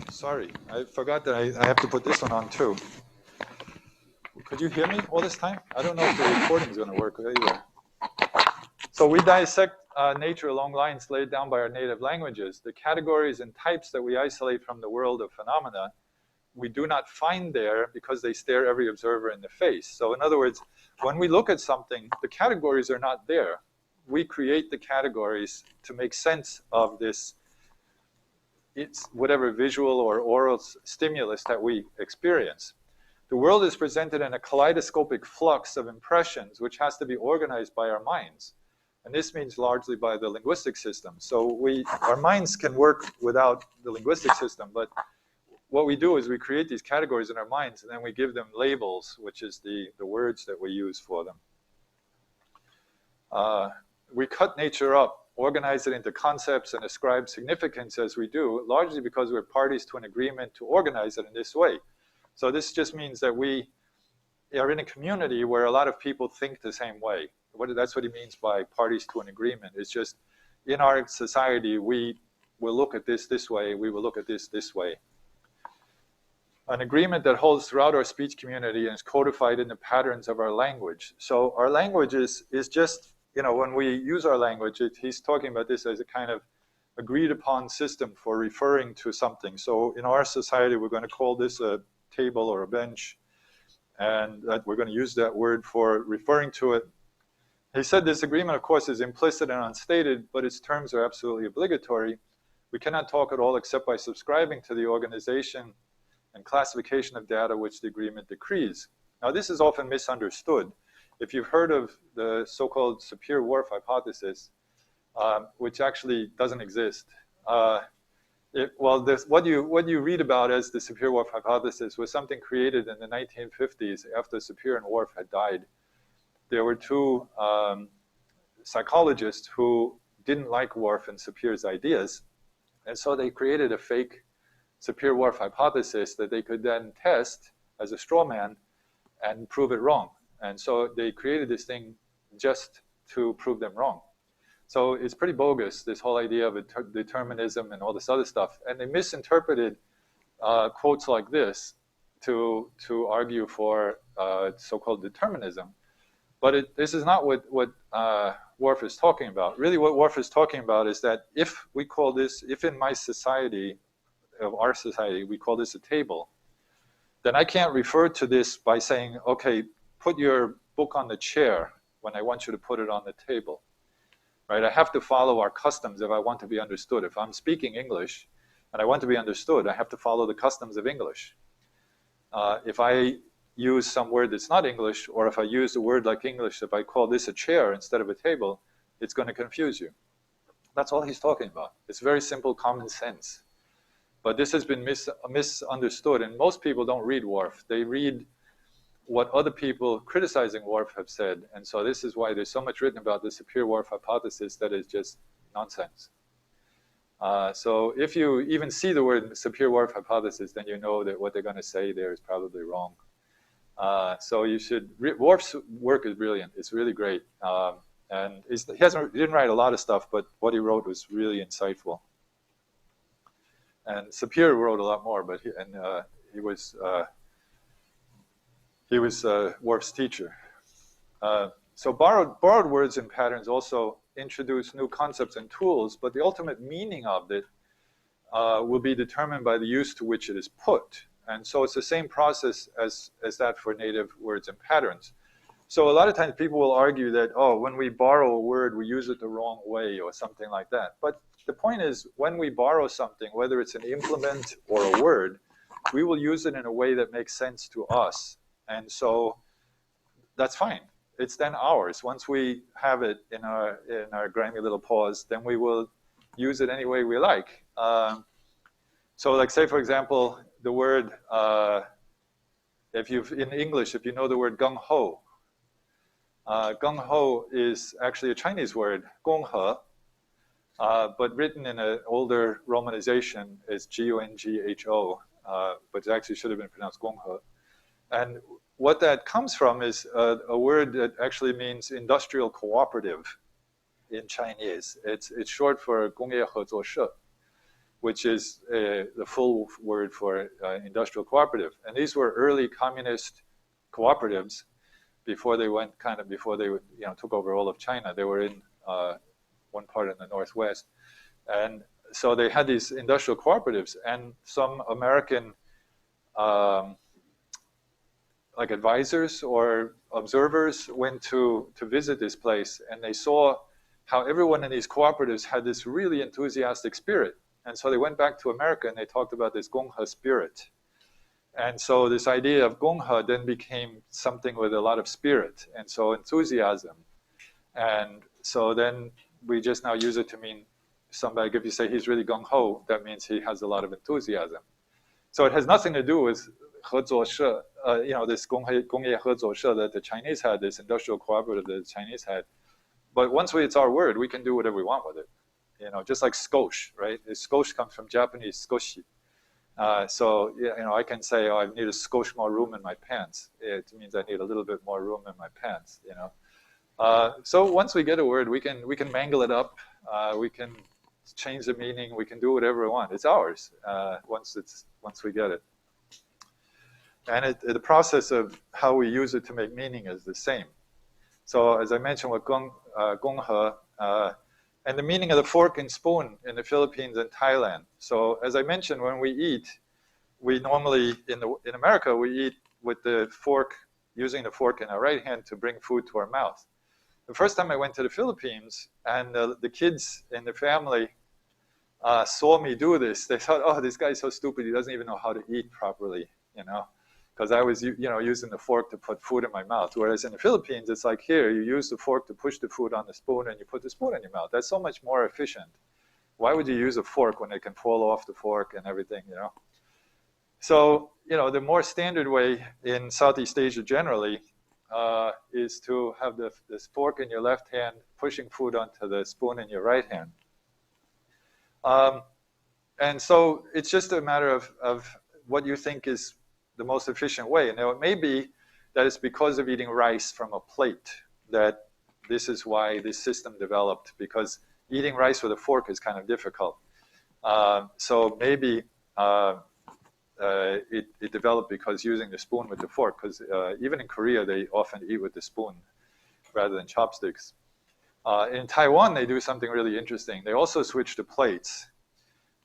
Sorry, I forgot that I have to put this one on too. Could you hear me all this time? I don't know if the recording is going to work either. So we dissect nature along lines laid down by our native languages. The categories and types that we isolate from the world of phenomena, we do not find there because they stare every observer in the face. So in other words, when we look at something, the categories are not there. We create the categories to make sense of this, it's whatever visual or oral stimulus that we experience. The world is presented in a kaleidoscopic flux of impressions, which has to be organized by our minds. And this means largely by the linguistic system. So our minds can work without the linguistic system, but what we do is we create these categories in our minds, and then we give them labels, which is the words that we use for them. We cut nature up, organize it into concepts, and ascribe significance as we do, largely because we're parties to an agreement to organize it in this way. So this just means that we are in a community where a lot of people think the same way. That's what he means by parties to an agreement. It's just in our society, we will look at this way, we will look at this way. An agreement that holds throughout our speech community and is codified in the patterns of our language. So our language is just, when we use our language, he's talking about this as a kind of agreed upon system for referring to something. So in our society, we're going to call this a table or a bench, and that we're going to use that word for referring to it. He said this agreement, of course, is implicit and unstated, but its terms are absolutely obligatory. We cannot talk at all except by subscribing to the organization and classification of data which the agreement decrees. Now, this is often misunderstood. If you've heard of the so-called Sapir-Whorf hypothesis, which actually doesn't exist, what you read about as the Sapir-Whorf hypothesis was something created in the 1950s after Sapir and Whorf had died. There were two psychologists who didn't like Whorf and Sapir's ideas, and so they created a fake Sapir-Whorf hypothesis that they could then test as a straw man and prove it wrong. And so they created this thing just to prove them wrong. So it's pretty bogus, this whole idea of determinism and all this other stuff. And they misinterpreted quotes like this to argue for so-called determinism. But this is not what Whorf is talking about. Really what Whorf is talking about is that if in my society, of our society, we call this a table, then I can't refer to this by saying, okay, put your book on the chair when I want you to put it on the table. Right? I have to follow our customs if I want to be understood. If I'm speaking English and I want to be understood, I have to follow the customs of English. If I use some word that's not English, or if I use a word like English, if I call this a chair instead of a table, it's going to confuse you. That's all he's talking about. It's very simple common sense. But this has been misunderstood, and most people don't read Whorf. They read what other people criticizing Whorf have said, and so this is why there's so much written about the Sapir-Whorf hypothesis that is just nonsense. So if you even see the word Sapir-Whorf hypothesis, then you know that what they're going to say there is probably wrong. So you should Whorf's work is brilliant. It's really great, and he didn't write a lot of stuff, but what he wrote was really insightful. And Sapir wrote a lot more, but he was Whorf's teacher. So borrowed words and patterns also introduce new concepts and tools, but the ultimate meaning of it will be determined by the use to which it is put. And so it's the same process as that for native words and patterns. So a lot of times people will argue that, when we borrow a word, we use it the wrong way or something like that. But the point is, when we borrow something, whether it's an implement or a word, we will use it in a way that makes sense to us. And so that's fine. It's then ours. Once we have it in our grimy little paws, then we will use it any way we like. So like say, for example, the word, in English, if you know the word gung-ho, gung-ho is actually a Chinese word, gong-he, but written in an older romanization is G-O-N-G-H-O, but it actually should have been pronounced gong-he. And what that comes from is a word that actually means industrial cooperative in Chinese. It's short for 工业合作社. which is the full word for industrial cooperative. And these were early communist cooperatives before they went before they took over all of China. They were in one part in the Northwest. And so they had these industrial cooperatives, and some American like advisors or observers went to visit this place, and they saw how everyone in these cooperatives had this really enthusiastic spirit. And so they went back to America and they talked about this Gonghe spirit. And so this idea of Gonghe then became something with a lot of spirit, and so enthusiasm. And so then we just now use it to mean somebody, if you say he's really gung-ho, that means he has a lot of enthusiasm. So it has nothing to do with 合作社, this 工业合作社 that the Chinese had, this industrial cooperative that the Chinese had. But once it's our word, we can do whatever we want with it. Just like skosh, right? Skosh comes from Japanese skoshi. So I can say, I need a skosh more room in my pants. It means I need a little bit more room in my pants. So once we get a word, we can mangle it up. We can change the meaning. We can do whatever we want. It's ours once we get it. And the process of how we use it to make meaning is the same. So as I mentioned with gonghe, and the meaning of the fork and spoon in the Philippines and Thailand. So as I mentioned, when we eat, we normally, in America, we eat with the fork, using the fork in our right hand to bring food to our mouth. The first time I went to the Philippines, and the kids in the family saw me do this, they thought, oh, this guy's so stupid, he doesn't even know how to eat properly, because I was using the fork to put food in my mouth. Whereas in the Philippines, it's like here, you use the fork to push the food on the spoon and you put the spoon in your mouth. That's so much more efficient. Why would you use a fork when it can fall off the fork and everything, So, the more standard way in Southeast Asia generally is to have this fork in your left hand, pushing food onto the spoon in your right hand. And so it's just a matter of what you think is the most efficient way. Now, it may be that it's because of eating rice from a plate that this is why this system developed, because eating rice with a fork is kind of difficult. So maybe it developed because using the spoon with the fork, because even in Korea, they often eat with the spoon rather than chopsticks. In Taiwan, they do something really interesting. They also switch to plates.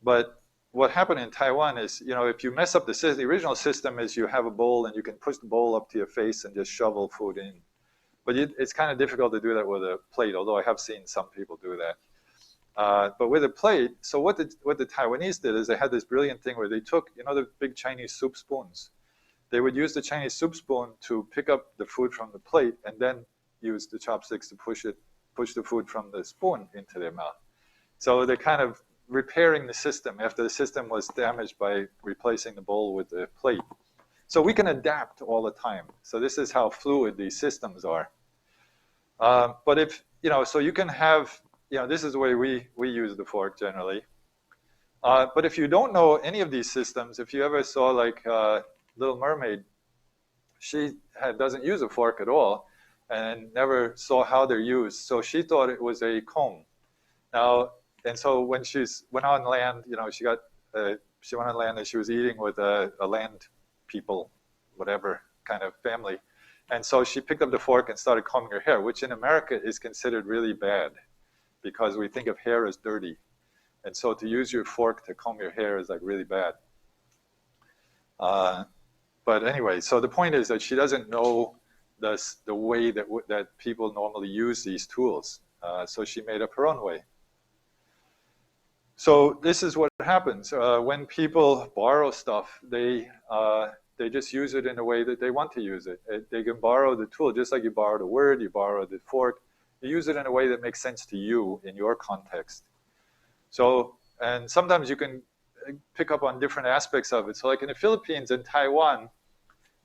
But what happened in Taiwan is, if you mess up the system, the original system is you have a bowl and you can push the bowl up to your face and just shovel food in. But it's kind of difficult to do that with a plate, although I have seen some people do that. But with a plate, so what the Taiwanese did is they had this brilliant thing where they took, the big Chinese soup spoons. They would use the Chinese soup spoon to pick up the food from the plate and then use the chopsticks to push the food from the spoon into their mouth. So they're kind of repairing the system after the system was damaged by replacing the bowl with the plate. So we can adapt all the time. So this is how fluid these systems are. But if, so you can have, this is the way we use the fork generally. But if you don't know any of these systems, if you ever saw like Little Mermaid, she doesn't use a fork at all and never saw how they're used. So she thought it was a comb. Now, and so when she went on land, she went on land and she was eating with a land people, whatever kind of family. And so she picked up the fork and started combing her hair, which in America is considered really bad because we think of hair as dirty. And so to use your fork to comb your hair is like really bad. But anyway, so the point is that she doesn't know the way that people normally use these tools. So she made up her own way. So this is what happens when people borrow stuff. They just use it in a way that they want to use it. They can borrow the tool just like you borrow the word, you borrow the fork. You use it in a way that makes sense to you in your context. So, and sometimes you can pick up on different aspects of it. So like in the Philippines and Taiwan,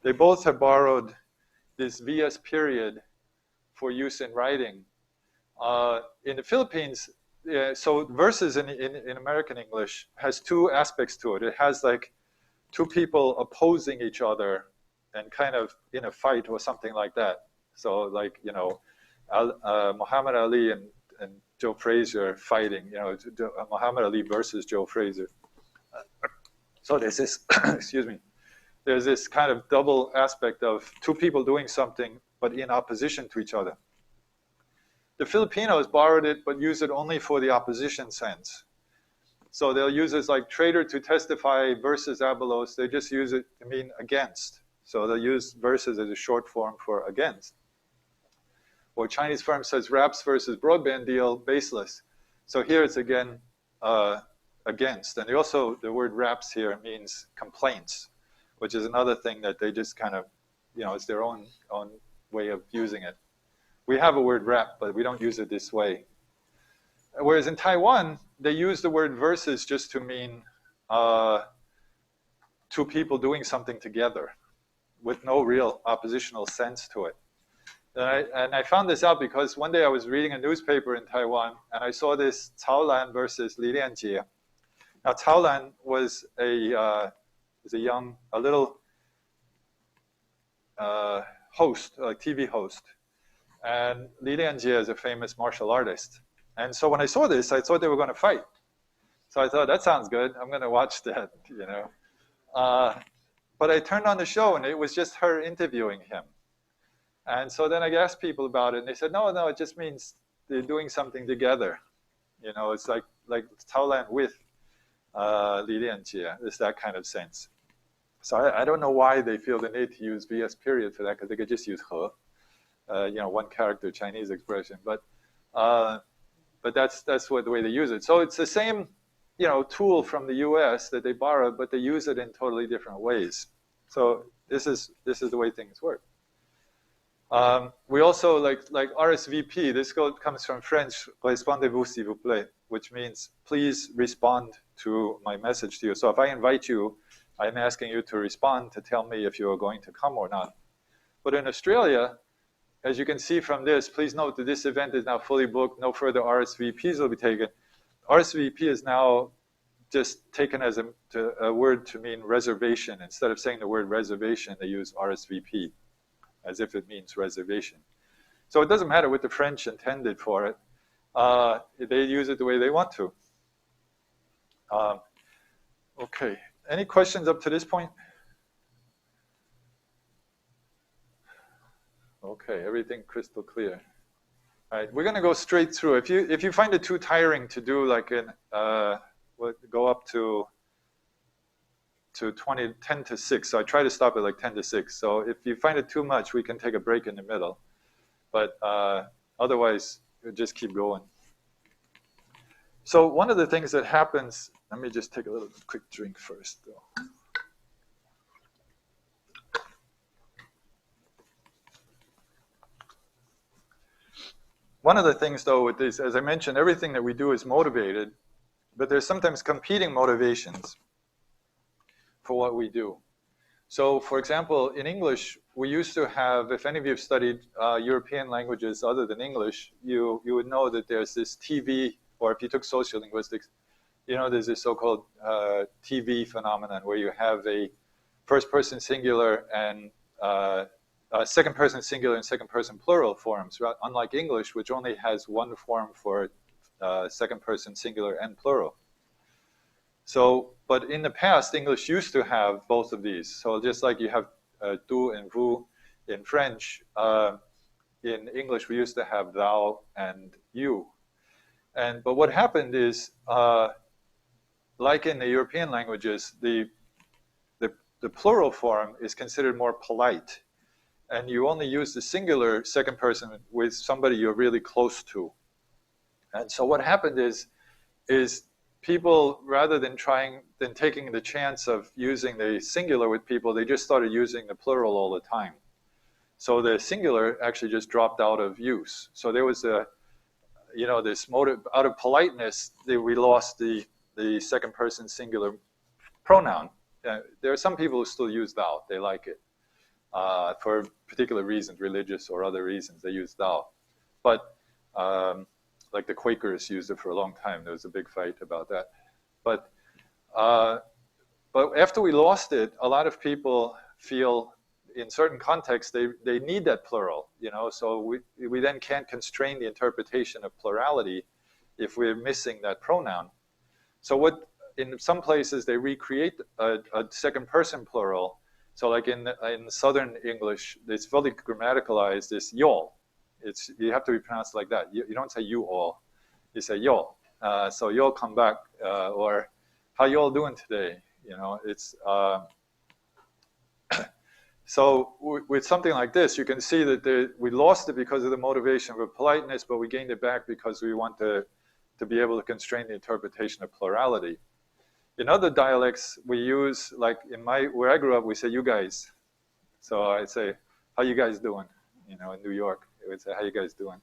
they both have borrowed this VS period for use in writing. In the Philippines, so verses in American English has two aspects to it. It has like two people opposing each other and kind of in a fight or something like that. So like, Muhammad Ali and and Joe Frazier fighting, you know, Muhammad Ali versus Joe Frazier. So there's this, excuse me, there's this kind of double aspect of two people doing something, but in opposition to each other. The Filipinos borrowed it, but use it only for the opposition sense. So they'll use it like traitor to testify versus abelos. They just use it to mean against. So they'll use versus as a short form for against. Or Chinese firm says RAPS versus broadband deal, baseless. So here it's again against. And also the word RAPS here means complaints, which is another thing that they just kind of, you know, it's their own way of using it. We have a word rap, but we don't use it this way. Whereas in Taiwan, they use the word versus just to mean two people doing something together with no real oppositional sense to it. And I found this out because one day I was reading a newspaper in Taiwan, and I saw this Cao Lan versus Li Lianjie. Now, Cao Lan was a little host, a TV host. And Li Lianjie is a famous martial artist. And so when I saw this, I thought they were going to fight. So I thought, that sounds good. I'm going to watch that, you know. But I turned on the show, and it was just her interviewing him. And so then I asked people about it, and they said, no, it just means they're doing something together. You know, it's like Cao Lan with Li Lianjie. It's that kind of sense. So I don't know why they feel the need to use VS period for that, because they could just use he. You know, one character Chinese expression, but that's the way they use it. So it's the same, you know, tool from the U.S. that they borrowed, but they use it in totally different ways. So this is the way things work. We also like RSVP. This comes from French, "Répondez-vous s'il vous plaît," which means please respond to my message to you. So if I invite you, I'm asking you to respond to tell me if you are going to come or not. But in Australia, as you can see from this, please note that this event is now fully booked. No further RSVPs will be taken. RSVP is now just taken as a word to mean reservation. Instead of saying the word reservation, they use RSVP as if it means reservation. So it doesn't matter what the French intended for it. They use it the way they want to. Okay, any questions up to this point? Okay, everything crystal clear. All right, we're going to go straight through. If you find it too tiring to do like go up to 10 to 6. So I try to stop at like 10 to 6. So if you find it too much, we can take a break in the middle. But otherwise, we'll just keep going. So one of the things that happens, let me just take a little quick drink first, though. One of the things, though, with this, as I mentioned, everything that we do is motivated, but there's sometimes competing motivations for what we do. So, for example, in English, we used to have, if any of you have studied European languages other than English, you would know that there's this TV, or if you took sociolinguistics, you know there's this so-called TV phenomenon where you have a first-person singular and second-person singular and second-person plural forms, right? Unlike English, which only has one form for second-person singular and plural. So, but in the past, English used to have both of these. So just like you have tu and vous in French, in English we used to have thou and you. But what happened is, like in the European languages, the plural form is considered more polite. And you only use the singular second person with somebody you're really close to. And so what happened is people, rather than taking the chance of using the singular with people, they just started using the plural all the time. So the singular actually just dropped out of use. So there was this motive, out of politeness, we lost the second person singular pronoun. There are some people who still use thou. They like it. For particular reasons, religious or other reasons, they use thou. But like the Quakers used it for a long time. There was a big fight about that. But after we lost it, a lot of people feel in certain contexts, they need that plural, so we then can't constrain the interpretation of plurality if we're missing that pronoun. So in some places, they recreate a second person plural. So like in Southern English, it's fully grammaticalized, it's y'all. You have to be pronounced like that. You don't say you all, you say y'all. So y'all come back, or how y'all doing today? It's so with something like this, you can see that we lost it because of the motivation of politeness, but we gained it back because we want to be able to constrain the interpretation of plurality. In other dialects, we use, like where I grew up, we say you guys. So I say, how you guys doing? In New York, it would say, how you guys doing?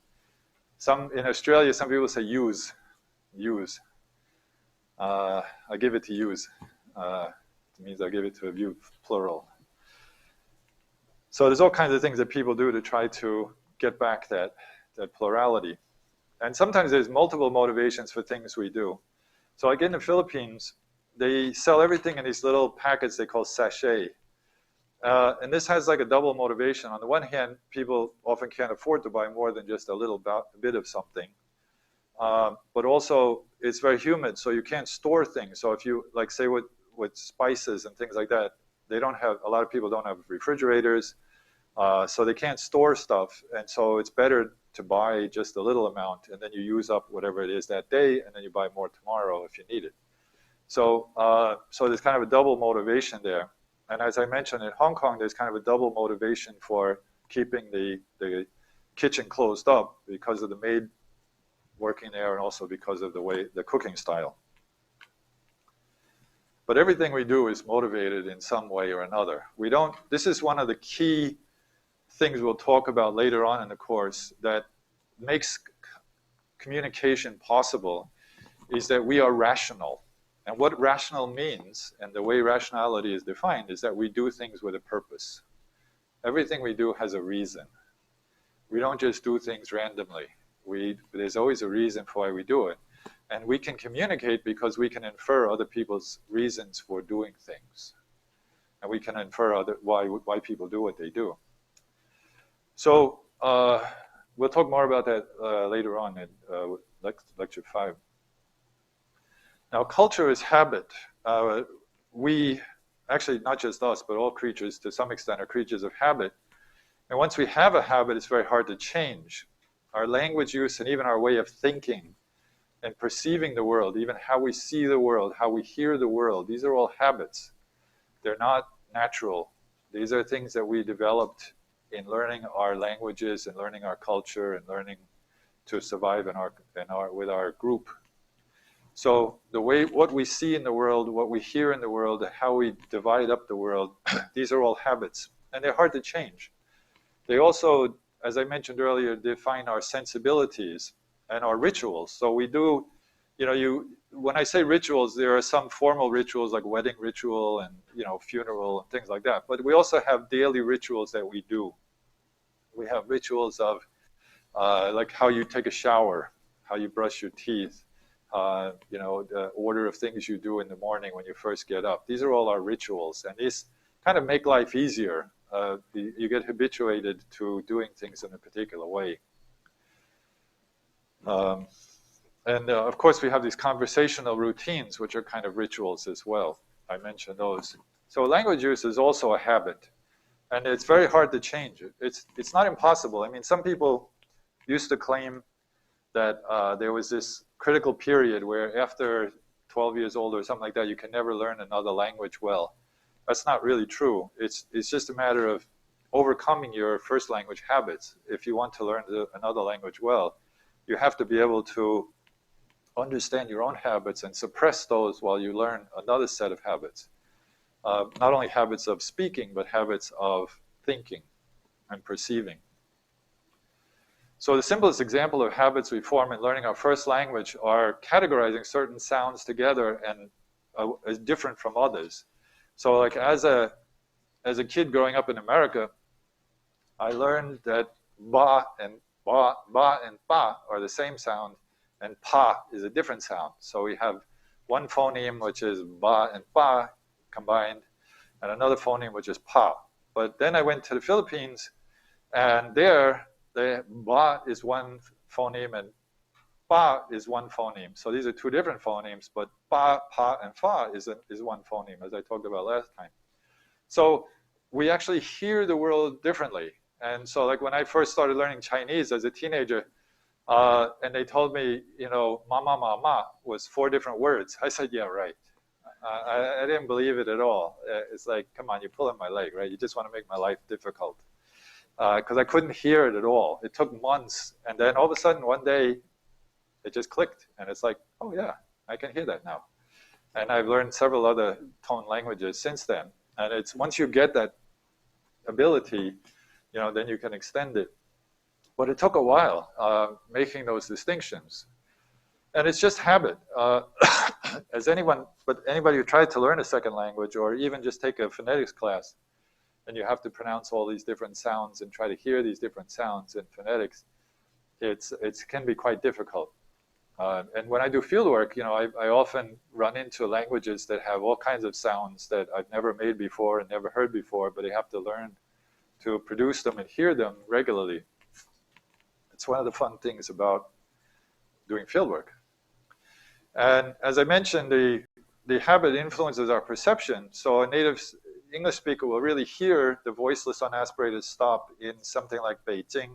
In Australia, some people say yous. I give it to yous. It means I give it to a you, plural. So there's all kinds of things that people do to try to get back that plurality. And sometimes there's multiple motivations for things we do. So like in the Philippines, they sell everything in these little packets they call sachet. And this has like a double motivation. On the one hand, people often can't afford to buy more than just a bit of something. But also, it's very humid, so you can't store things. So if you, like say with spices and things like that, a lot of people don't have refrigerators, so they can't store stuff. And so it's better to buy just a little amount, and then you use up whatever it is that day, and then you buy more tomorrow if you need it. So there's kind of a double motivation there. And as I mentioned, in Hong Kong, there's kind of a double motivation for keeping the kitchen closed up because of the maid working there, and also because of the cooking style. But everything we do is motivated in some way or another. This is one of the key things we'll talk about later on in the course that makes communication possible, is that we are rational. And what rational means, and the way rationality is defined, is that we do things with a purpose. Everything we do has a reason. We don't just do things randomly. There's always a reason for why we do it. And we can communicate because we can infer other people's reasons for doing things. And we can infer why people do what they do. So we'll talk more about that later on in lecture 5. Now, culture is habit. We, actually not just us, but all creatures to some extent are creatures of habit. And once we have a habit, it's very hard to change. Our language use and even our way of thinking and perceiving the world, even how we see the world, how we hear the world, these are all habits. They're not natural. These are things that we developed in learning our languages and learning our culture and learning to survive with our group. So what we see in the world, what we hear in the world, how we divide up the world, these are all habits, and they're hard to change. They also, as I mentioned earlier, define our sensibilities and our rituals. So we do, when I say rituals, there are some formal rituals like wedding ritual and, funeral and things like that. But we also have daily rituals that we do. We have rituals of like how you take a shower, how you brush your teeth, the order of things you do in the morning when you first get up. These are all our rituals, and these kind of make life easier. You get habituated to doing things in a particular way. And of course, we have these conversational routines, which are kind of rituals as well. I mentioned those. So language use is also a habit, and it's very hard to change it. It's not impossible. I mean, some people used to claim that there was this critical period where after 12 years old or something like that, you can never learn another language well. That's not really true. It's just a matter of overcoming your first language habits. If you want to learn another language well, you have to be able to understand your own habits and suppress those while you learn another set of habits. Not only habits of speaking, but habits of thinking and perceiving. So the simplest example of habits we form in learning our first language are categorizing certain sounds together and as different from others. So like as a kid growing up in America, I learned that ba and ba are the same sound, and pa is a different sound. So we have one phoneme which is ba and pa combined, and another phoneme which is pa. But then I went to the Philippines, and there, the ba is one phoneme and ba is one phoneme. So these are two different phonemes, but ba, pa, and fa is one phoneme, as I talked about last time. So we actually hear the world differently. And so like when I first started learning Chinese as a teenager, and they told me, you know, mama, mama was 4 different words. I said, yeah, right. I didn't believe it at all. It's like, come on, you're pulling my leg, right? You just want to make my life difficult. Because I couldn't hear it at all. It took months. And then all of a sudden, one day, it just clicked. And it's like, oh, yeah, I can hear that now. And I've learned several other tone languages since then. And it's once you get that ability, you know, then you can extend it. But it took a while making those distinctions. And it's just habit. Anybody who tried to learn a second language or even just take a phonetics class, and you have to pronounce all these different sounds and try to hear these different sounds in phonetics, it can be quite difficult. And when I do fieldwork, you know, I often run into languages that have all kinds of sounds that I've never made before and never heard before, but I have to learn to produce them and hear them regularly. It's one of the fun things about doing fieldwork. And as I mentioned, the habit influences our perception. So a native English speaker will really hear the voiceless unaspirated stop in something like Beijing.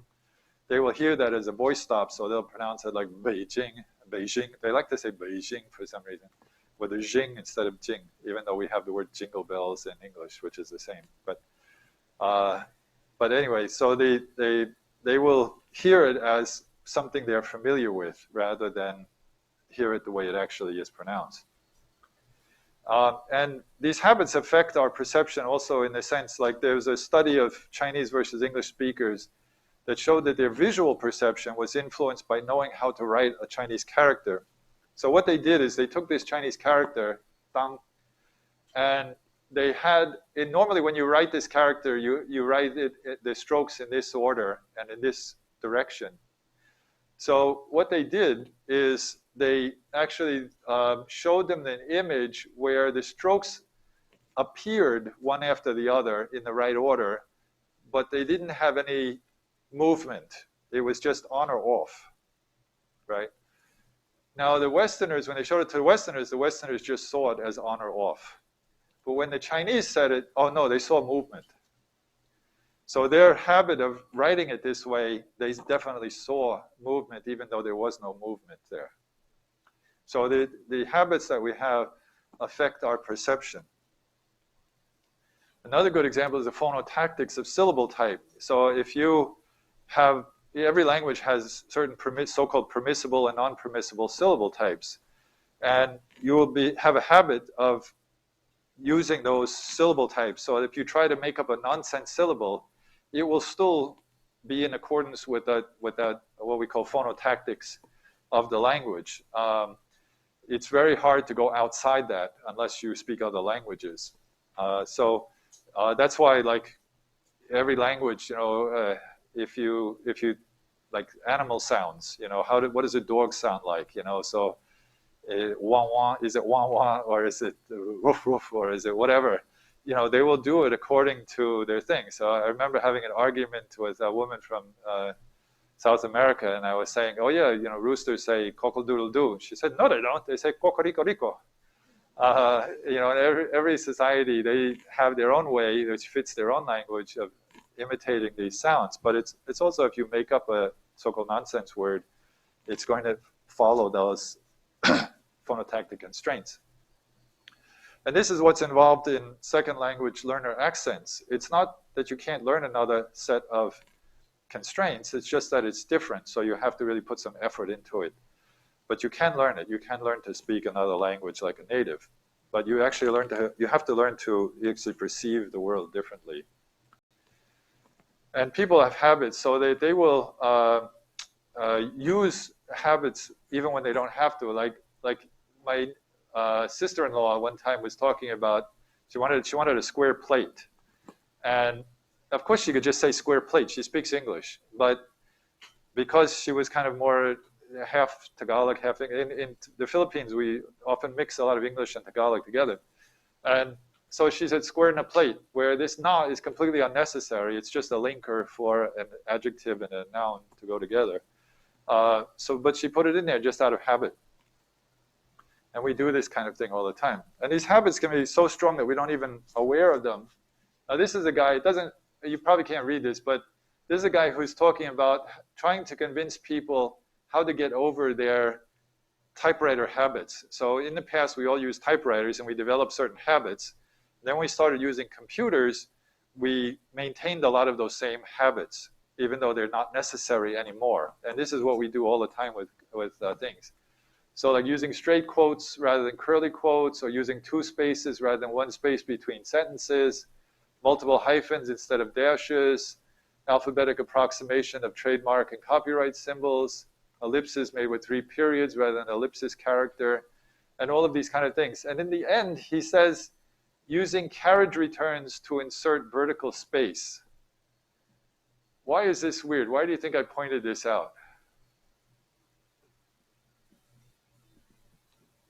They will hear that as a voice stop, so they'll pronounce it like Beijing, Beijing. They like to say Beijing for some reason, with a jing instead of jing, even though we have the word jingle bells in English, which is the same. But anyway, so they will hear it as something they're familiar with rather than hear it the way it actually is pronounced. And these habits affect our perception also in the sense, like there's a study of Chinese versus English speakers that showed that their visual perception was influenced by knowing how to write a Chinese character. So what they did is they took this Chinese character, tang, and they had, normally when you write this character, you write the strokes in this order and in this direction. So what they did is they actually showed them an image where the strokes appeared one after the other in the right order, but they didn't have any movement. It was just on or off, right? Now the Westerners, when they showed it to the Westerners just saw it as on or off. But when the Chinese said it, oh no, they saw movement. So their habit of writing it this way, they definitely saw movement even though there was no movement there. So the habits that we have affect our perception. Another good example is the phonotactics of syllable type. So if you have, every language has certain so-called permissible and non-permissible syllable types. And you will have a habit of using those syllable types. So if you try to make up a nonsense syllable, it will still be in accordance with that what we call phonotactics of the language. It's very hard to go outside that unless you speak other languages. So that's why, like every language, you know, if you like animal sounds, you know, what does a dog sound like? You know, so wah wah, is it wah wah, or is it woof woof, or is it whatever? You know, they will do it according to their thing. So I remember having an argument with a woman from South America, and I was saying, oh yeah, you know, roosters say cockle-doodle-doo. She said, no, they don't. They say cocorico-rico. You know, in every society, they have their own way, which fits their own language of imitating these sounds. But it's also, if you make up a so-called nonsense word, it's going to follow those phonotactic constraints. And this is what's involved in second language learner accents. It's not that you can't learn another set of constraints, it's just that it's different, so you have to really put some effort into it. But you can learn it. You can learn to speak another language like a native. But you actually you have to learn to actually perceive the world differently. And people have habits, so they will use habits even when they don't have to. Like my sister-in-law one time was talking about, she wanted a square plate. And of course she could just say square plate. She speaks English. But because she was kind of more half Tagalog, in the Philippines, we often mix a lot of English and Tagalog together. And so she said square in a plate, where this na is completely unnecessary. It's just a linker for an adjective and a noun to go together. But she put it in there just out of habit. And we do this kind of thing all the time. And these habits can be so strong that we don't even aware of them. Now, this is a guy, you probably can't read this, but this is a guy who's talking about trying to convince people how to get over their typewriter habits. So in the past, we all used typewriters and we developed certain habits. Then we started using computers, we maintained a lot of those same habits, even though they're not necessary anymore. And this is what we do all the time with things. So like using straight quotes rather than curly quotes, or using 2 spaces rather than 1 space between sentences, multiple hyphens instead of dashes, alphabetic approximation of trademark and copyright symbols, ellipses made with 3 periods rather than ellipsis character, and all of these kind of things. And in the end, he says, using carriage returns to insert vertical space. Why is this weird? Why do you think I pointed this out?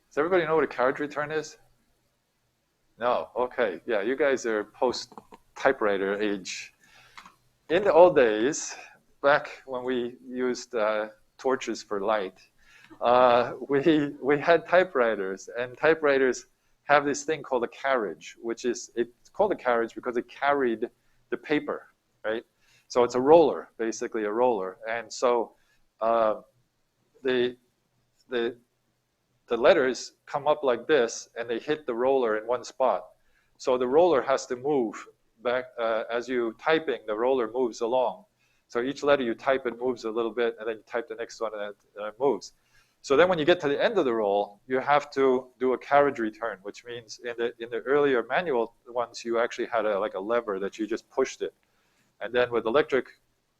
Does everybody know what a carriage return is? No? Okay. Yeah, you guys are post-typewriter age. In the old days, back when we used torches for light, we had typewriters, and typewriters have this thing called a carriage, it's called a carriage because it carried the paper, right? So it's a roller, basically a roller. And so the letters come up like this, and they hit the roller in one spot. So the roller has to move back. As you typing, the roller moves along. So each letter you type, it moves a little bit, and then you type the next one, and it moves. So then when you get to the end of the roll, you have to do a carriage return, which means in the earlier manual ones, you actually had like a lever that you just pushed it. And then with electric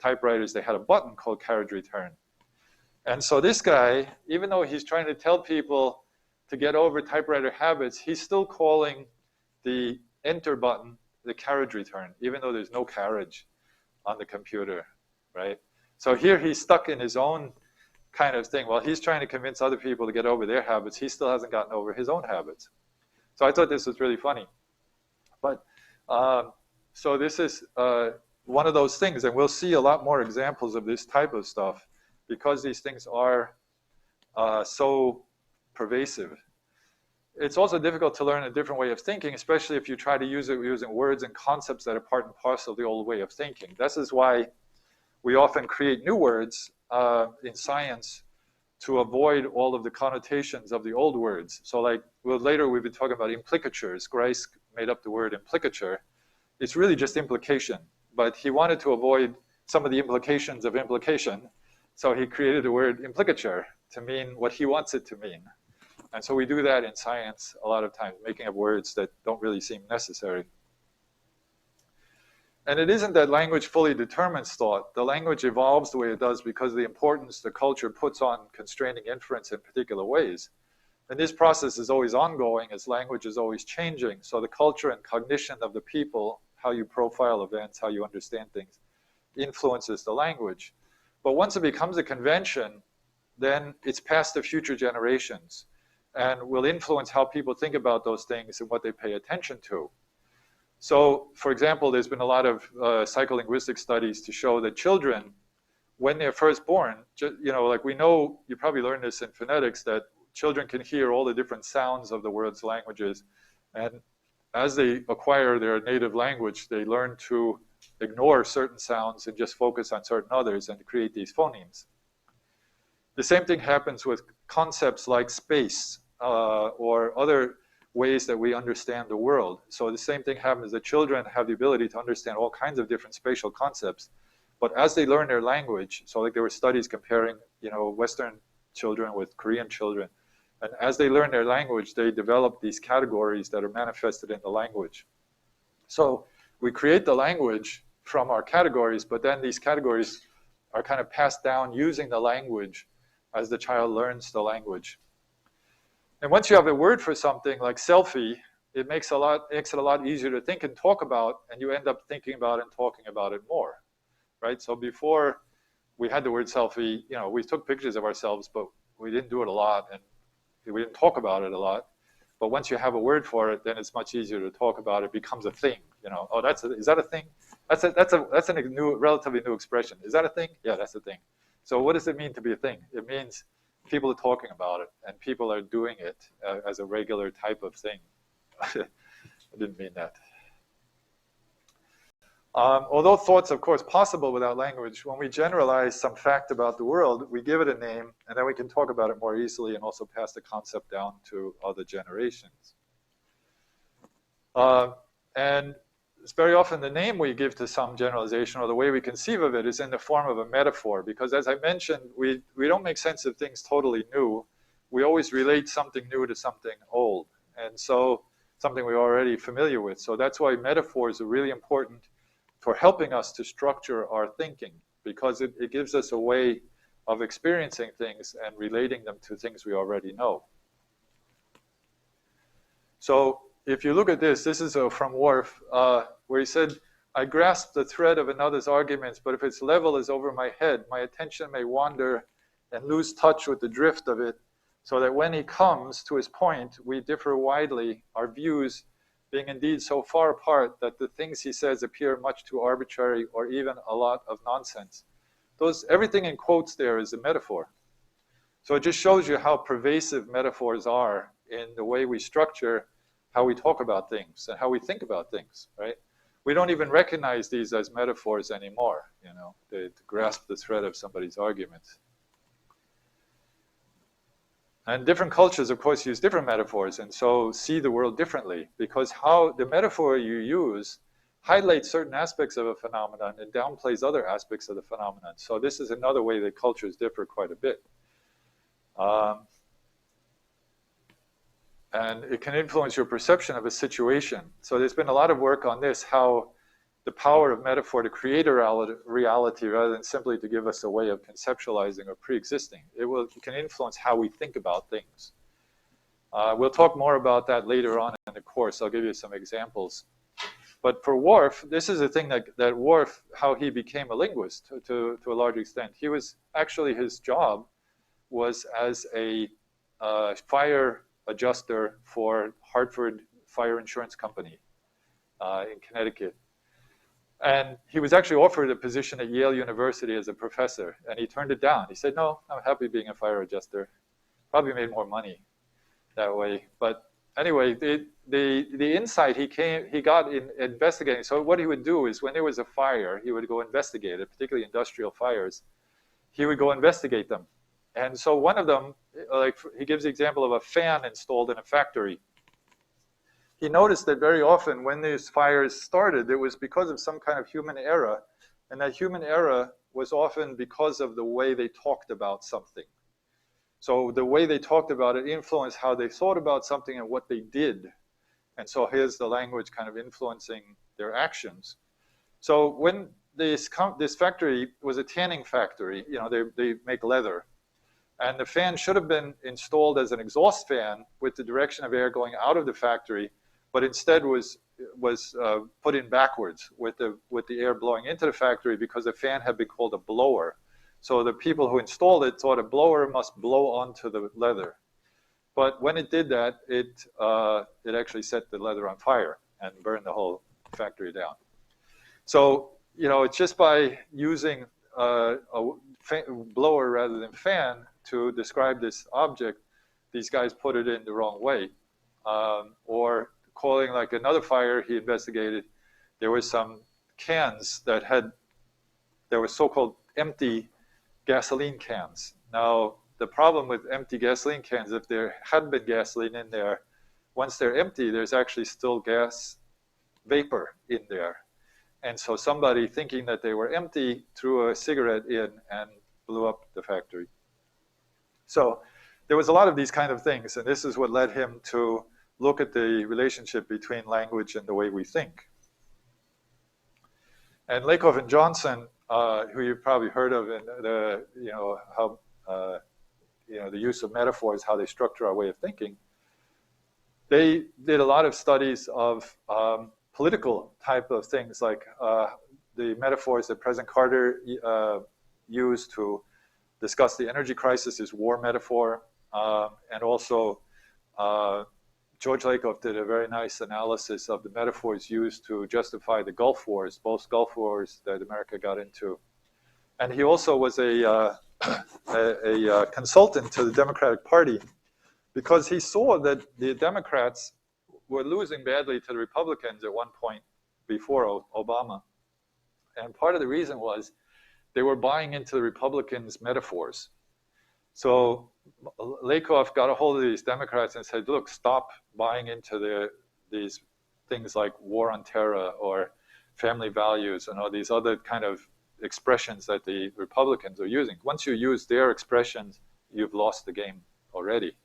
typewriters, they had a button called carriage return. And so this guy, even though he's trying to tell people to get over typewriter habits, he's still calling the enter button the carriage return, even though there's no carriage on the computer, right? So here he's stuck in his own kind of thing. While he's trying to convince other people to get over their habits, he still hasn't gotten over his own habits. So I thought this was really funny. But so this is one of those things, and we'll see a lot more examples of this type of stuff because these things are so pervasive. It's also difficult to learn a different way of thinking, especially if you try to use it using words and concepts that are part and parcel of the old way of thinking. This is why we often create new words in science to avoid all of the connotations of the old words. So like, later we'll be talking about implicatures. Grice made up the word implicature. It's really just implication, but he wanted to avoid some of the implications of implication. So he created the word implicature to mean what he wants it to mean. And so we do that in science a lot of times, making up words that don't really seem necessary. And it isn't that language fully determines thought. The language evolves the way it does because of the importance the culture puts on constraining inference in particular ways. And this process is always ongoing as language is always changing. So the culture and cognition of the people, how you profile events, how you understand things, influences the language. But once it becomes a convention, then it's passed to future generations and will influence how people think about those things and what they pay attention to. So, for example, there's been a lot of psycholinguistic studies to show that children, when they're first born, like we know, you probably learned this in phonetics, that children can hear all the different sounds of the world's languages. And as they acquire their native language, they learn to ignore certain sounds and just focus on certain others and create these phonemes. The same thing happens with concepts like space or other ways that we understand the world. So the same thing happens that children have the ability to understand all kinds of different spatial concepts. But as they learn their language, so like there were studies comparing, Western children with Korean children. And as they learn their language, they develop these categories that are manifested in the language. So we create the language from our categories, but then these categories are kind of passed down using the language as the child learns the language. And once you have a word for something like selfie, it makes it a lot easier to think and talk about, and you end up thinking about it and talking about it more, right? So before we had the word selfie, we took pictures of ourselves, but we didn't do it a lot, and we didn't talk about it a lot. But once you have a word for it, then it's much easier to talk about it. It becomes a thing. You know, oh, is that a thing? That's a new, relatively new expression. Is that a thing? Yeah, that's a thing. So what does it mean to be a thing? It means people are talking about it, and people are doing it as a regular type of thing. I didn't mean that. Although thought's, of course, possible without language, when we generalize some fact about the world, we give it a name, and then we can talk about it more easily and also pass the concept down to other generations. And it's very often the name we give to some generalization, or the way we conceive of it, is in the form of a metaphor. Because as I mentioned, we don't make sense of things totally new. We always relate something new to something old, and so something we're already familiar with. So that's why metaphors are really important for helping us to structure our thinking, because it gives us a way of experiencing things and relating them to things we already know. So if you look at this is from Wharf, where he said, I grasp the thread of another's arguments, but if its level is over my head, my attention may wander and lose touch with the drift of it, so that when he comes to his point, we differ widely, our views being indeed so far apart that the things he says appear much too arbitrary or even a lot of nonsense. Everything in quotes there is a metaphor. So it just shows you how pervasive metaphors are in the way we structure how we talk about things and how we think about things, right? We don't even recognize these as metaphors anymore, you know, to grasp the thread of somebody's argument. And different cultures, of course, use different metaphors, and so see the world differently, because how the metaphor you use highlights certain aspects of a phenomenon and downplays other aspects of the phenomenon. So this is another way that cultures differ quite a bit. And it can influence your perception of a situation. So there's been a lot of work on this, how the power of metaphor to create a reality rather than simply to give us a way of conceptualizing or pre-existing. It can influence how we think about things. We'll talk more about that later on in the course. I'll give you some examples. But for Wharf, this is a thing that Wharf, how he became a linguist to a large extent. He was actually, his job was as a fire adjuster for Hartford Fire Insurance Company in Connecticut. And he was actually offered a position at Yale University as a professor, and he turned it down. He said, no, I'm happy being a fire adjuster. Probably made more money that way. But anyway, the insight he got in investigating, so what he would do is when there was a fire, he would go investigate it, particularly industrial fires. He would go investigate them. And so one of them, like he gives the example of a fan installed in a factory. He noticed that very often when these fires started, it was because of some kind of human error. And that human error was often because of the way they talked about something. So the way they talked about it influenced how they thought about something and what they did. And so here's the language kind of influencing their actions. So when this factory was a tanning factory, you know, they make leather. And the fan should have been installed as an exhaust fan with the direction of air going out of the factory, but instead was put in backwards with the air blowing into the factory because the fan had been called a blower. So the people who installed it thought a blower must blow onto the leather. But when it did that, it actually set the leather on fire and burned the whole factory down. So, you know, it's just by using a blower rather than fan to describe this object, these guys put it in the wrong way. Or calling like another fire he investigated, there was some cans there were so-called empty gasoline cans. Now, the problem with empty gasoline cans, if there had been gasoline in there, once they're empty, there's actually still gas vapor in there. And so somebody thinking that they were empty threw a cigarette in and blew up the factory. So there was a lot of these kind of things, and this is what led him to look at the relationship between language and the way we think. And Lakov and Johnson, who you've probably heard of, and the use of metaphors, how they structure our way of thinking, they did a lot of studies of political type of things, like the metaphors that President Carter used to discuss the energy crisis, his war metaphor, and also George Lakov did a very nice analysis of the metaphors used to justify the Gulf Wars, both Gulf Wars that America got into. And he also was a consultant to the Democratic Party because he saw that the Democrats were losing badly to the Republicans at one point before Obama. And part of the reason was they were buying into the Republicans' metaphors. So Lakov got a hold of these Democrats and said, look, stop buying into these things like war on terror or family values and all these other kind of expressions that the Republicans are using. Once you use their expressions, you've lost the game already.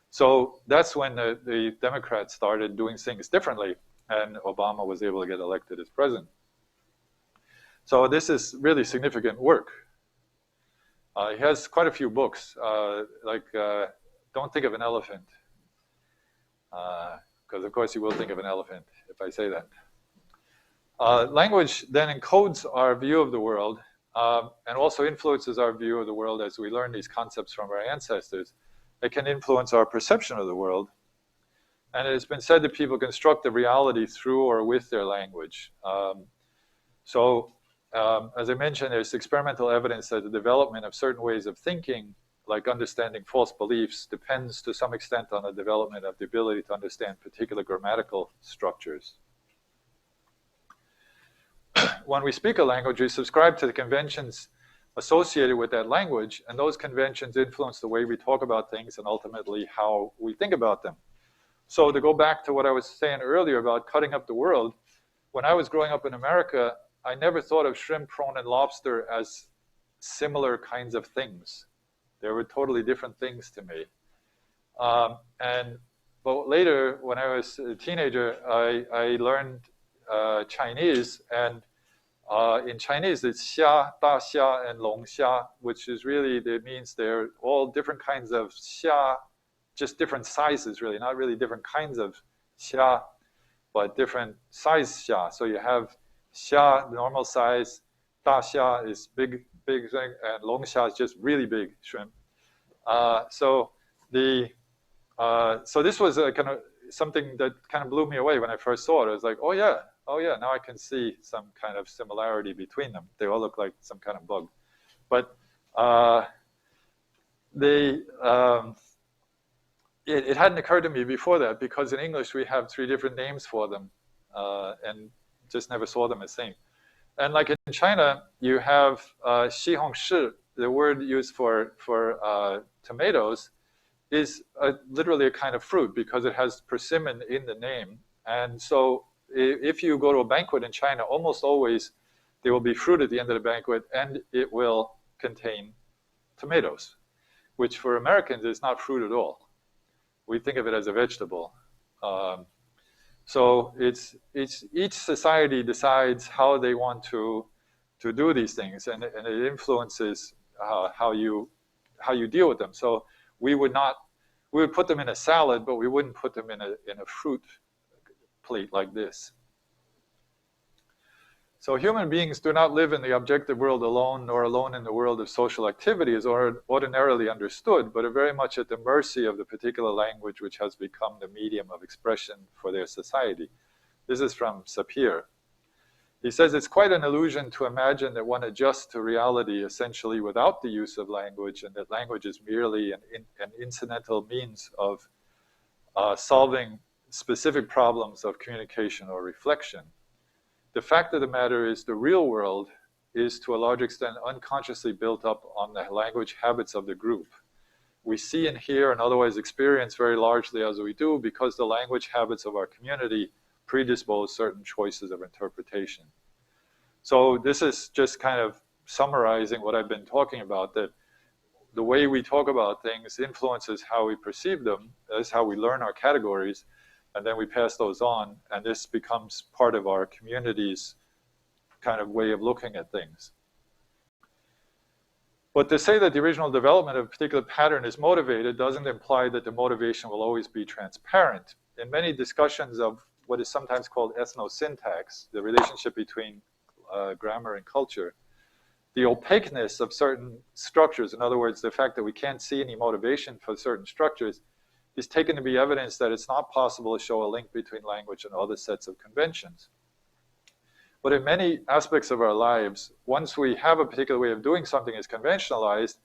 So that's when the Democrats started doing things differently, and Obama was able to get elected as president. So this is really significant work. He has quite a few books, like Don't Think of an Elephant, because of course you will think of an elephant if I say that. Language then encodes our view of the world and also influences our view of the world as we learn these concepts from our ancestors. It can influence our perception of the world. And it has been said that people construct the reality through or with their language. As I mentioned, there's experimental evidence that the development of certain ways of thinking, like understanding false beliefs, depends to some extent on the development of the ability to understand particular grammatical structures. When we speak a language, we subscribe to the conventions associated with that language, and those conventions influence the way we talk about things and ultimately how we think about them. So to go back to what I was saying earlier about cutting up the world, when I was growing up in America, I never thought of shrimp, prawn, and lobster as similar kinds of things. They were totally different things to me. But later, when I was a teenager, I learned Chinese, and in Chinese it's xia, da xia, and long xia, which is really, it means they're all different kinds of xia, just different sizes really, not really different kinds of xia, but different size xia. So you have xia, normal size, da xia is big thing, and long xia is just really big shrimp. So this was a kind of something that kind of blew me away when I first saw it. I was like, oh yeah, now I can see some kind of similarity between them. They all look like some kind of bug. But it hadn't occurred to me before that, because in English we have 3 different names for them, and just never saw them as same. And like in China, you have xihongshi, the word used for tomatoes, is literally a kind of fruit because it has persimmon in the name. And so if you go to a banquet in China, almost always there will be fruit at the end of the banquet, and it will contain tomatoes, which for Americans is not fruit at all. We think of it as a vegetable. So it's each society decides how they want to do these things, and it influences how you deal with them. So we would put them in a salad, but we wouldn't put them in a fruit plate like this. So human beings do not live in the objective world alone, nor alone in the world of social activity as ordinarily understood, but are very much at the mercy of the particular language which has become the medium of expression for their society. This is from Sapir. He says it's quite an illusion to imagine that one adjusts to reality essentially without the use of language, and that language is merely an incidental means of solving specific problems of communication or reflection. The fact of the matter is the real world is to a large extent unconsciously built up on the language habits of the group. We see and hear and otherwise experience very largely as we do because the language habits of our community predispose certain choices of interpretation. So this is just kind of summarizing what I've been talking about, that the way we talk about things influences how we perceive them. That's how we learn our categories, and then we pass those on, and this becomes part of our community's kind of way of looking at things. But to say that the original development of a particular pattern is motivated doesn't imply that the motivation will always be transparent. In many discussions of what is sometimes called ethno-syntax, the relationship between grammar and culture, the opaqueness of certain structures, in other words, the fact that we can't see any motivation for certain structures, is taken to be evidence that it's not possible to show a link between language and other sets of conventions. But in many aspects of our lives, once we have a particular way of doing something is conventionalized,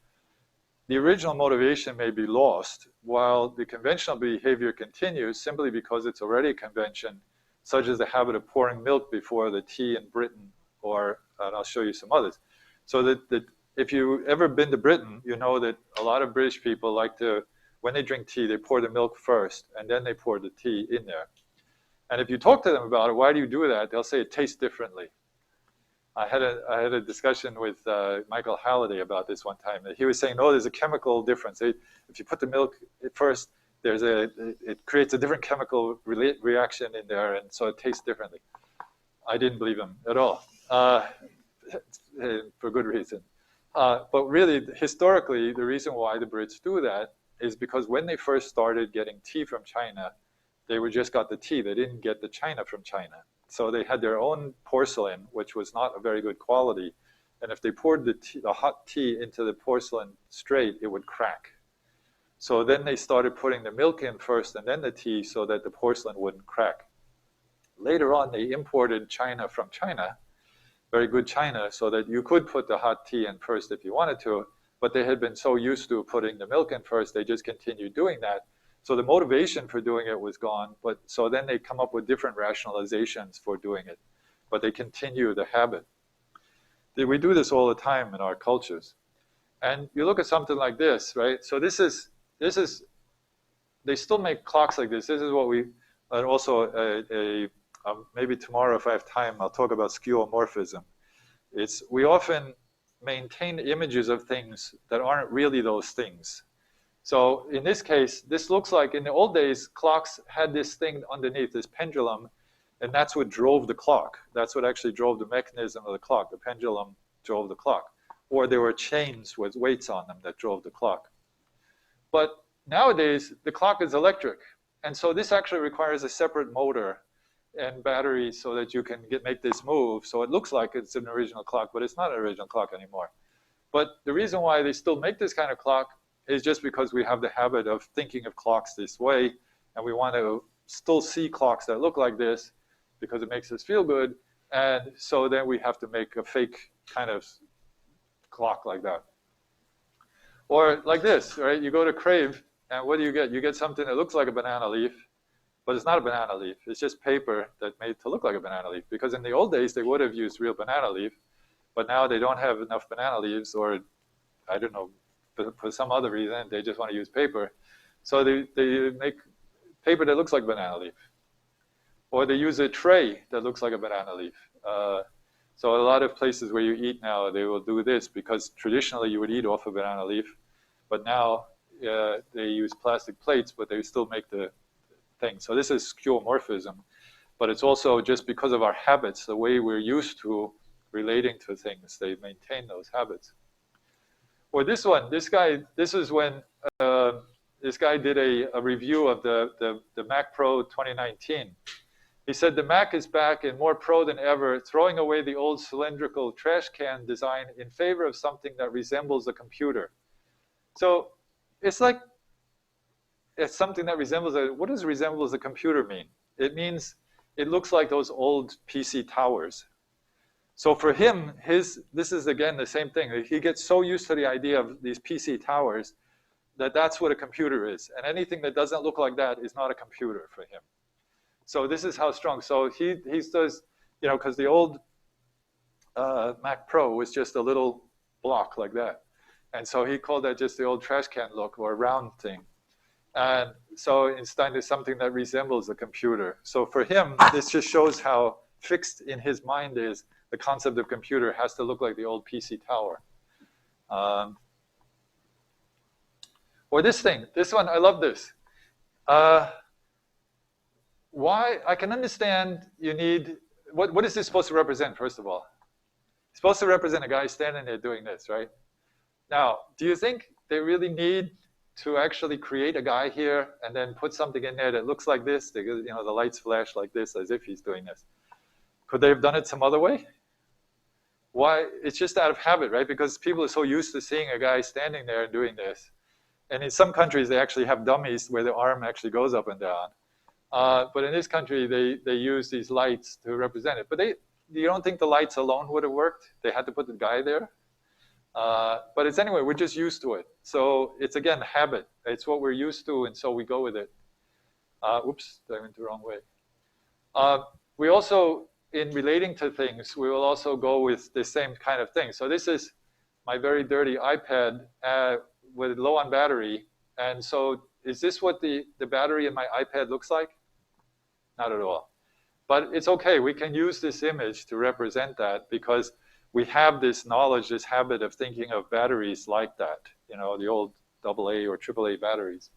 the original motivation may be lost while the conventional behavior continues simply because it's already a convention, such as the habit of pouring milk before the tea in Britain, or, and I'll show you some others. So that if you've ever been to Britain, you know that a lot of British people like to, when they drink tea, they pour the milk first, and then they pour the tea in there. And if you talk to them about it, why do you do that? They'll say it tastes differently. I had a discussion with Michael Halliday about this one time. He was saying, no, there's a chemical difference. If you put the milk first, it creates a different chemical reaction in there, and so it tastes differently. I didn't believe him at all, for good reason. But really, historically, the reason why the Brits do that is because when they first started getting tea from China, they just got the tea. They didn't get the China from China. So they had their own porcelain, which was not a very good quality. And if they poured the hot tea into the porcelain straight, it would crack. So then they started putting the milk in first and then the tea so that the porcelain wouldn't crack. Later on, they imported China from China, very good China, so that you could put the hot tea in first if you wanted to, but they had been so used to putting the milk in first, they just continued doing that. So the motivation for doing it was gone, but so then they come up with different rationalizations for doing it, but they continue the habit. We do this all the time in our cultures. And you look at something like this, right? So this is, they still make clocks like this. This is what we, and also maybe tomorrow if I have time, I'll talk about skeuomorphism. We often maintain images of things that aren't really those things. So in this case, this looks like in the old days, clocks had this thing underneath, this pendulum, and that's what drove the clock. That's what actually drove the mechanism of the clock. The pendulum drove the clock. Or there were chains with weights on them that drove the clock. But nowadays, the clock is electric. And so this actually requires a separate motor and battery so that you can make this move. So it looks like it's an original clock, but it's not an original clock anymore. But the reason why they still make this kind of clock is just because we have the habit of thinking of clocks this way, and we want to still see clocks that look like this because it makes us feel good, and so then we have to make a fake kind of clock like that. Or like this, right? You go to Crave, and what do you get? You get something that looks like a banana leaf, but it's not a banana leaf. It's just paper that's made to look like a banana leaf, because in the old days, they would have used real banana leaf, but now they don't have enough banana leaves, or I don't know, for some other reason, they just want to use paper. So they make paper that looks like banana leaf. Or they use a tray that looks like a banana leaf. So a lot of places where you eat now, they will do this because traditionally you would eat off a banana leaf. But now they use plastic plates, but they still make the thing. So this is skeuomorphism. But it's also just because of our habits, the way we're used to relating to things, they maintain those habits. Or this one, this is when this guy did a review of the Mac Pro 2019. He said the Mac is back and more pro than ever, throwing away the old cylindrical trash can design in favor of something that resembles a computer. So it's like, it's something that resembles what does resembles a computer mean? It means it looks like those old PC towers. So for him, this is again the same thing. He gets so used to the idea of these PC towers that that's what a computer is. And anything that doesn't look like that is not a computer for him. So this is how strong. So he does, you know, because the old Mac Pro was just a little block like that. And so he called that just the old trash can look or round thing. And so instead there's something that resembles a computer. So for him, this just shows how fixed in his mind is the concept of computer has to look like the old PC tower. Or this thing, this one, I love this. Why, I can understand you need, what is this supposed to represent, first of all? It's supposed to represent a guy standing there doing this, right? Now, do you think they really need to actually create a guy here and then put something in there that looks like this? You know, the lights flash like this as if he's doing this. Could they have done it some other way? Why? It's just out of habit, right? Because people are so used to seeing a guy standing there and doing this. And in some countries, they actually have dummies where the arm actually goes up and down. But in this country, they use these lights to represent it. But you don't think the lights alone would have worked? They had to put the guy there? But it's anyway, we're just used to it. So it's, again, habit. It's what we're used to, and so we go with it. Oops, I went the wrong way. We also, in relating to things, we will also go with the same kind of thing. So this is my very dirty iPad with low on battery. And so is this what the battery in my iPad looks like? Not at all. But it's okay. We can use this image to represent that because we have this knowledge, this habit of thinking of batteries like that, you know, the old AA or AAA batteries.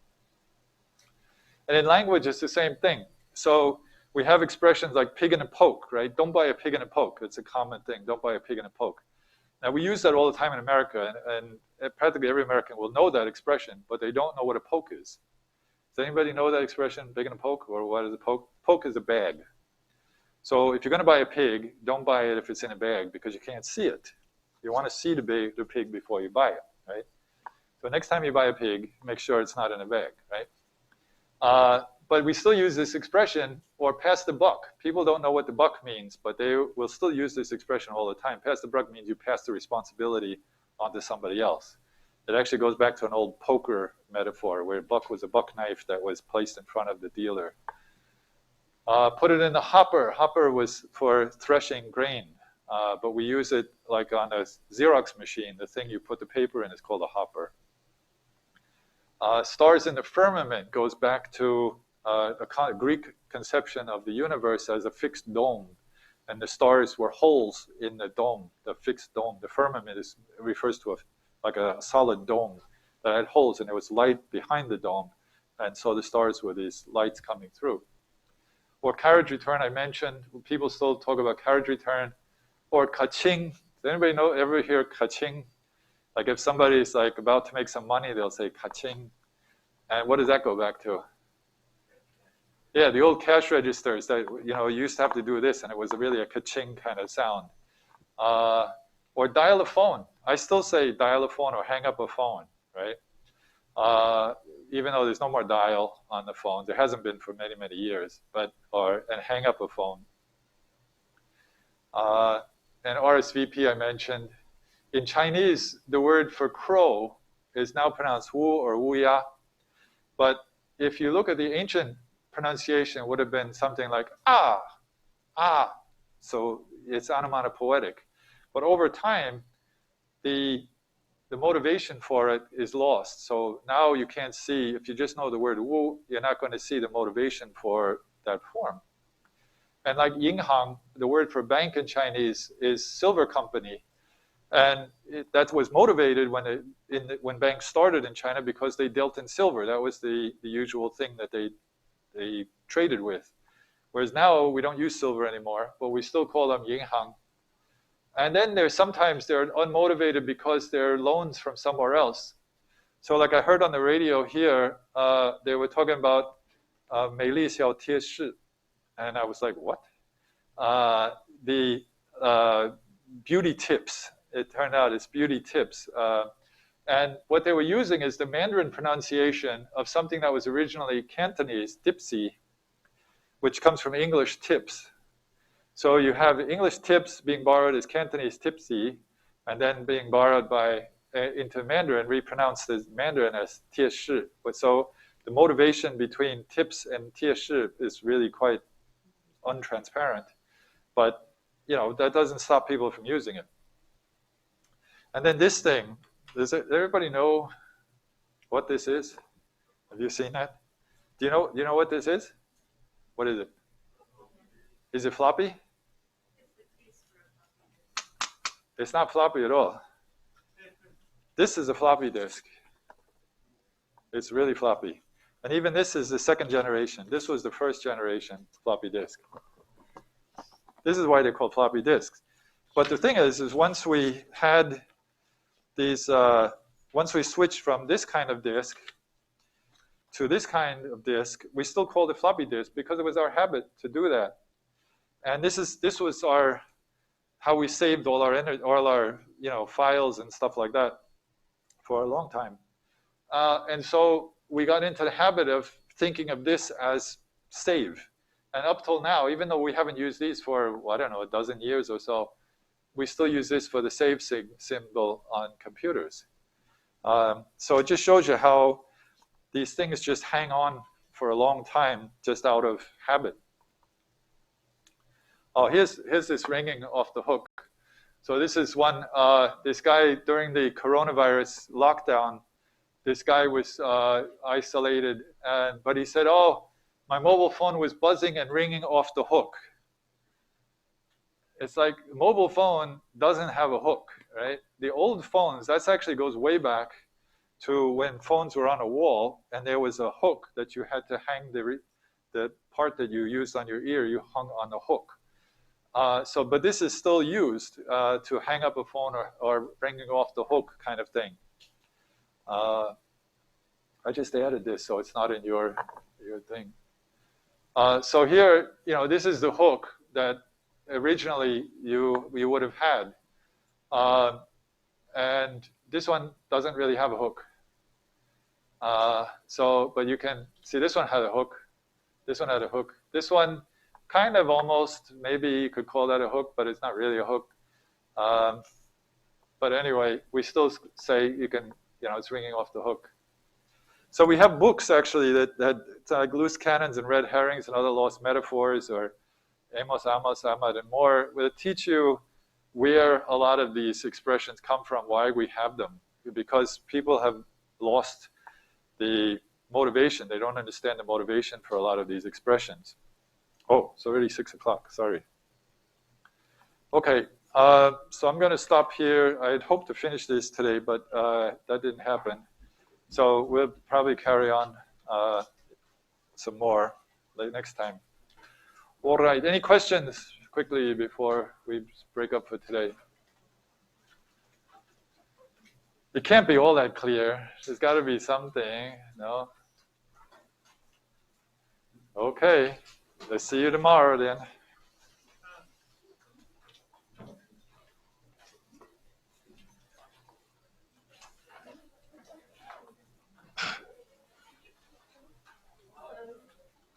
And in language, it's the same thing. So we have expressions like pig in a poke, right? Don't buy a pig in a poke. It's a common thing. Don't buy a pig in a poke. Now, we use that all the time in America, and practically every American will know that expression, but they don't know what a poke is. Does anybody know that expression, pig in a poke, or what is a poke? Poke is a bag. So if you're going to buy a pig, don't buy it if it's in a bag because you can't see it. You want to see the pig before you buy it, right? So next time you buy a pig, make sure it's not in a bag, right? But we still use this expression, or pass the buck. People don't know what the buck means, but they will still use this expression all the time. Pass the buck means you pass the responsibility onto somebody else. It actually goes back to an old poker metaphor where buck was a buck knife that was placed in front of the dealer. Put it in the hopper. Hopper was for threshing grain, but we use it like on a Xerox machine. The thing you put the paper in is called a hopper. Stars in the firmament goes back to a Greek conception of the universe as a fixed dome, and the stars were holes in the dome, the fixed dome. The firmament refers to like a solid dome that had holes, and there was light behind the dome, and so the stars were these lights coming through. Or carriage return, I mentioned. People still talk about carriage return. Or kaching. Does anybody ever hear kaching? Like if somebody is like about to make some money, they'll say kaching. And what does that go back to? Yeah, the old cash registers that, you know, you used to have to do this, and it was really a kaching kind of sound. Or dial a phone. I still say dial a phone or hang up a phone, right? Even though there's no more dial on the phone. There hasn't been for many, many years, and hang up a phone. And RSVP I mentioned. In Chinese, the word for crow is now pronounced wu or wuya. But if you look at the ancient pronunciation, it would have been something like ah, ah. So it's onomatopoetic. But over time, the motivation for it is lost. So now you can't see, if you just know the word wu, you're not going to see the motivation for that form. And like yinhang, the word for bank in Chinese is silver company. And that was motivated when banks started in China because they dealt in silver. That was the usual thing that they traded with. Whereas now we don't use silver anymore, but we still call them yinhang. And then sometimes they're unmotivated because they're loans from somewhere else. So like I heard on the radio here, they were talking about 美丽小贴士. And I was like, what? The beauty tips. It turned out it's beauty tips. And what they were using is the Mandarin pronunciation of something that was originally Cantonese, tipsy, which comes from English tips. So you have English tips being borrowed as Cantonese tipsy, and then being borrowed into Mandarin, repronounced as Mandarin as 贴士. But so the motivation between tips and 贴士 is really quite untransparent. But you know, that doesn't stop people from using it. And then this thing, does everybody know what this is? Have you seen that? Do you know what this is? What is it? Is it floppy? It's not floppy at all. This is a floppy disk. It's really floppy. And even this is the second generation. This was the first generation floppy disk. This is why they're called floppy disks. But the thing is once we had these, once we switched from this kind of disk to this kind of disk, we still called it floppy disk because it was our habit to do that. And this was how we saved all our files and stuff like that for a long time. And so we got into the habit of thinking of this as save. And up till now, even though we haven't used these for, well, I don't know, a dozen years or so, we still use this for the save symbol on computers. So it just shows you how these things just hang on for a long time just out of habit. Oh, here's this ringing off the hook. So this is one, this guy during the coronavirus lockdown, this guy was isolated, but he said, oh, my mobile phone was buzzing and ringing off the hook. It's like mobile phone doesn't have a hook, right? The old phones, that actually goes way back to when phones were on a wall and there was a hook that you had to hang the part that you used on your ear, you hung on the hook. But this is still used to hang up a phone or ringing off the hook kind of thing. I just added this so it's not in your thing. So here, this is the hook that originally you would have had. And this one doesn't really have a hook. But you can see this one had a hook. This one had a hook. This one kind of almost, maybe you could call that a hook, but it's not really a hook. But anyway, we still say you can, it's ringing off the hook. So we have books actually that like Loose Cannons and Red Herrings and Other Lost Metaphors, or Amos, Amos, Ahmad, and more, will teach you where a lot of these expressions come from, why we have them. Because people have lost the motivation. They don't understand the motivation for a lot of these expressions. Oh, it's already 6 o'clock, sorry. Okay, so I'm going to stop here. I had hoped to finish this today, but that didn't happen. So we'll probably carry on some more next time. All right, any questions quickly before we break up for today? It can't be all that clear. There's got to be something, no? Okay, let's see you tomorrow then.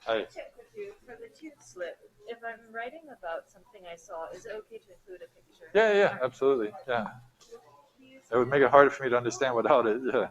Hi. Check with you for the tube slip. If I'm writing about something I saw, is it okay to include a picture? Yeah, absolutely. Yeah. It would make it harder for me to understand without it. Yeah.